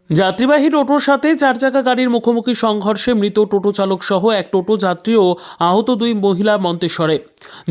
যাত্রীবাহী টোটোর সাথে চার চাকা গাড়ির মুখোমুখি সংঘর্ষে মৃত টোটো চালক সহ এক টোটো যাত্রী ও আহত দুই মহিলা মন্তেশ্বরে।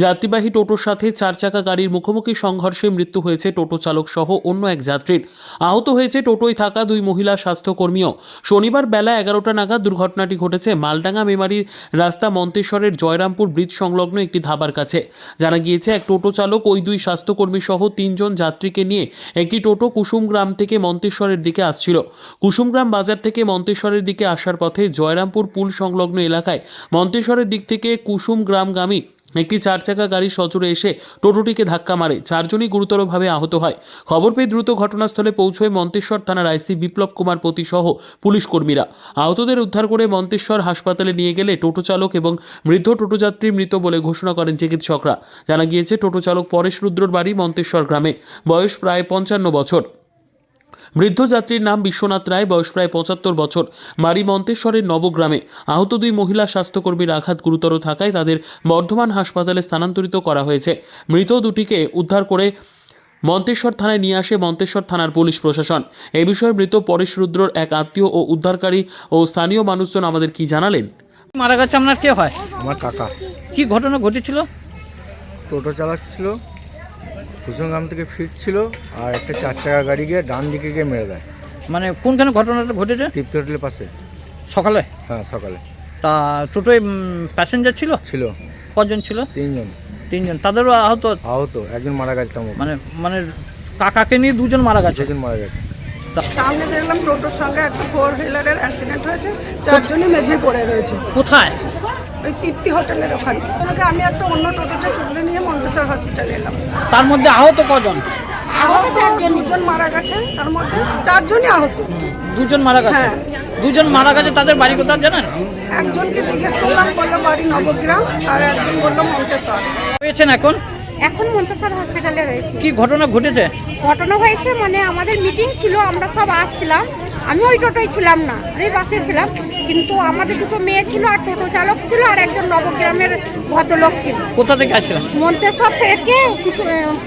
যাত্রীবাহী টোটোর সাথে চার চাকা গাড়ির মুখোমুখি সংঘর্ষে মৃত্যু হয়েছে টোটো চালক সহ অন্য এক যাত্রীর। আহত হয়েছে টোটোয় থাকা দুই মহিলা স্বাস্থ্যকর্মীও। শনিবার বেলা 11টা নাগাদ দুর্ঘটনাটি ঘটেছে মালডাঙ্গা মেমারি রাস্তা মন্তেশ্বরের জয়রামপুর ব্রিজ সংলগ্ন একটি ধাবার কাছে। জানা গিয়েছে এক টোটো চালক ওই দুই স্বাস্থ্যকর্মী সহ 3 জন যাত্রীকে নিয়ে একটি টোটো কুসুমগ্রাম থেকে মন্তেশ্বরের দিকে আসছিল। কুসুমগ্রাম বাজার থেকে মন্তেশ্বরের দিকে আসার পথে জয়রামপুর পুল সংলগ্ন এলাকায় মন্তেশ্বরের দিক থেকে কুসুমগ্রামগামী একটি চার চাকা গাড়ি সজোরে এসে টোটোটিকে ধাক্কা মারে। 4 জনই গুরুতরভাবে আহত হয়। খবর পেয়ে দ্রুত ঘটনাস্থলে পৌঁছয় মন্তেশ্বর থানার আইসি বিপ্লব কুমার পতি সহ পুলিশ কর্মীরা। আহতদের উদ্ধার করে মন্তেশ্বর হাসপাতালে নিয়ে গেলে টোটো চালক এবং মৃত টোটো যাত্রী মৃত বলে ঘোষণা করেন চিকিৎসকরা। জানা গিয়েছে টোটো চালক পরেশ রুদ্রর বাড়ি মন্তেশ্বর গ্রামে, বয়স প্রায় 55 বছর। বৃদ্ধ যাত্রীর নাম বিশ্বনাথ রায়, বয়স প্রায় 75 বছর, বাড়ি মন্তেশ্বরের নবগ্রামে। আহত দুই মহিলা স্বাস্থ্যকর্মীর আঘাত গুরুতর থাকায় তাদের বর্ধমান হাসপাতালে স্থানান্তরিত করা হয়েছে। মৃত দুটিকে উদ্ধার করে মন্তেশ্বর থানায় নিয়ে আসে মন্তেশ্বর থানার পুলিশ প্রশাসন। এই বিষয়ে মৃত পরেশ রুদ্রর এক আত্মীয় ও উদ্ধারকারী ও স্থানীয় মানুষজন আমাদের কি জানালেন। মারা গেছে আপনার কে হয়? আমার কাকা কি ঘটনা ঘটেছিল? টোটো চালাচ্ছিল, কুসুমগ্রাম থেকে ফিরছিল আর একটা চার চাকা গাড়ি গিয়ে ডান দিকে গিয়ে মেরে দেয়। মানে কোনখানে ঘটনাটা ঘটেছে? তৃপ্তি হোটেলের পাশে। সকালে? হ্যাঁ, সকালে। তা টোটোয় প্যাসেঞ্জার ছিল? ছিল। কজন ছিল? 3 জন। 3 জন। তাদেরও আহত? আহত একজন মারা গেছে। মানে মানে কাকাকে নিয়ে 2 জন মারা গেছে? 2 জন মারা গেছে। সামনে দেখলাম টোটোর সঙ্গে একটা 4 হুইলারের অ্যাক্সিডেন্ট হয়েছে, 4 জনই মেঝে পড়ে রয়েছে। কোথায়? ওই তৃপ্তি হোটেলের ওখানে। আমি একটা অন্য টোটোটা তুলে নিয়ে মন্তেশ্বর হসপিটালে এলাম। তার মধ্যে আহত কজন? আহত 2 জন মারা গেছে, তার মধ্যে 4 জনই আহত। 2 জন মারা গেছে? হ্যাঁ। 2 জন মারা গেছে, তাদের বাড়ি কোথায় জানেন? একজনকে জিজ্ঞেস করলাম, বললো বাড়ি নবগ্রাম, আর একজন বললো মন্তেশ্বর। পেয়েছেন এখন? এখন মন্তেশ্বর হসপিটালে রয়েছে। কি ঘটনা ঘটেছে? ঘটনা হয়েছে মানে আমাদের মিটিং ছিল, আমরা সব আসছিলাম। আমি ওই টোটোয় ছিলাম না, আমি বাসে ছিলাম। কিন্তু আমাদের 2টো মেয়ে ছিল আর টোটো চালক ছিল আর একজন নবগ্রামের ভদ্রলোক ছিল। কোথা থেকে আসছিলেন? মন্তেশ্বর থেকে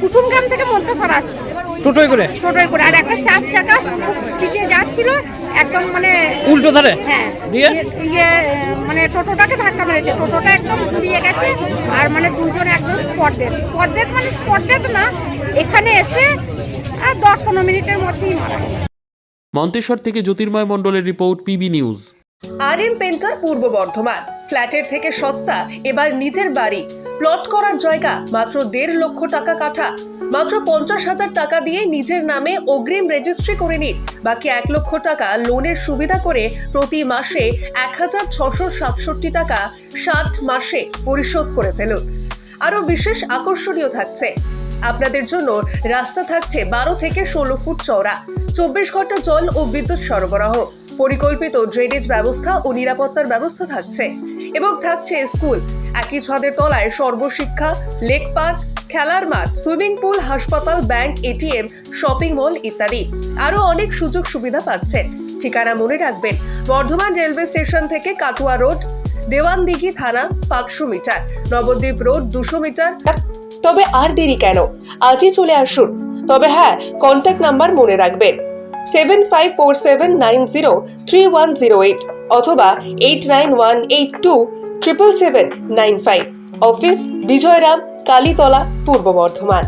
কুসুমগ্রাম থেকে মন্তেশ্বর আসছে টোটোয় করে? টোটোয় করে। আর একটা 4 চাকা স্পিডে যাচ্ছিল, একদম মানে উল্টো ধারে? হ্যাঁ। দিয়ে মানে টোটোটাকে ধাক্কা মেরেছে, টোটোটা একদম ঘুরিয়ে গেছে। আর মানে 2 জন একদম স্পট ডেথ মানে স্পট ডেথ না, এখানে এসে 10-15 মিনিটের মধ্যেই মারা গেল। মন্তেশ্বর থেকে জ্যোতির্ময় মণ্ডলের report, PB news. RM painter পূর্ব বর্ধমান। ফ্ল্যাটের থেকে সস্তা এবার নিজের বাড়ি। প্লট করার জায়গা মাত্র 1.5 লক্ষ টাকা কাঠা। মাত্র 50,000 টাকা দিয়ে নিজের নামে অগ্রিম রেজিস্ট্রি করে নিন। বাকি 1 লক্ষ টাকা লোনের সুবিধা করে প্রতি মাসে 1,667 টাকা 60 মাসে পরিশোধ করে ফেলুন। আরও বিশেষ আকর্ষণীয় থাকছে, আপনাদের জন্য রাস্তা থাকছে 12 থেকে 16 ফুট চওড়া, 24 ঘন্টা জল ও বিদ্যুৎ সরবরাহ, পরিকল্পিত ড্রেনেজ ব্যবস্থা ও নিরাপত্তার ব্যবস্থা থাকছে এবং থাকছে স্কুল। একই ছাদের তলায় সর্বশিক্ষা, লেক পার্ক, খেলার মাঠ, সুইমিং পুল, হাসপাতাল, ব্যাংক, এটিএম, শপিং মল ইত্যাদি আরও অনেক সুযোগ সুবিধা পাচ্ছেন। ঠিকানা মনে রাখবেন, বর্ধমান রেলওয়ে স্টেশন থেকে কাটুয়া রোড, দেওয়ানদিঘি থানা 500 মিটার, নবদ্বীপ রোড 200 মিটার। তবে আর দেরি কেন, আজই চলে আসুন। তবে হ্যাঁ, কন্ট্যাক্ট নাম্বার মনে রাখবেন 7547903108 অথবা 8918277795। অফিস বিজয়রাম, কালীতলা, পূর্ব বর্ধমান।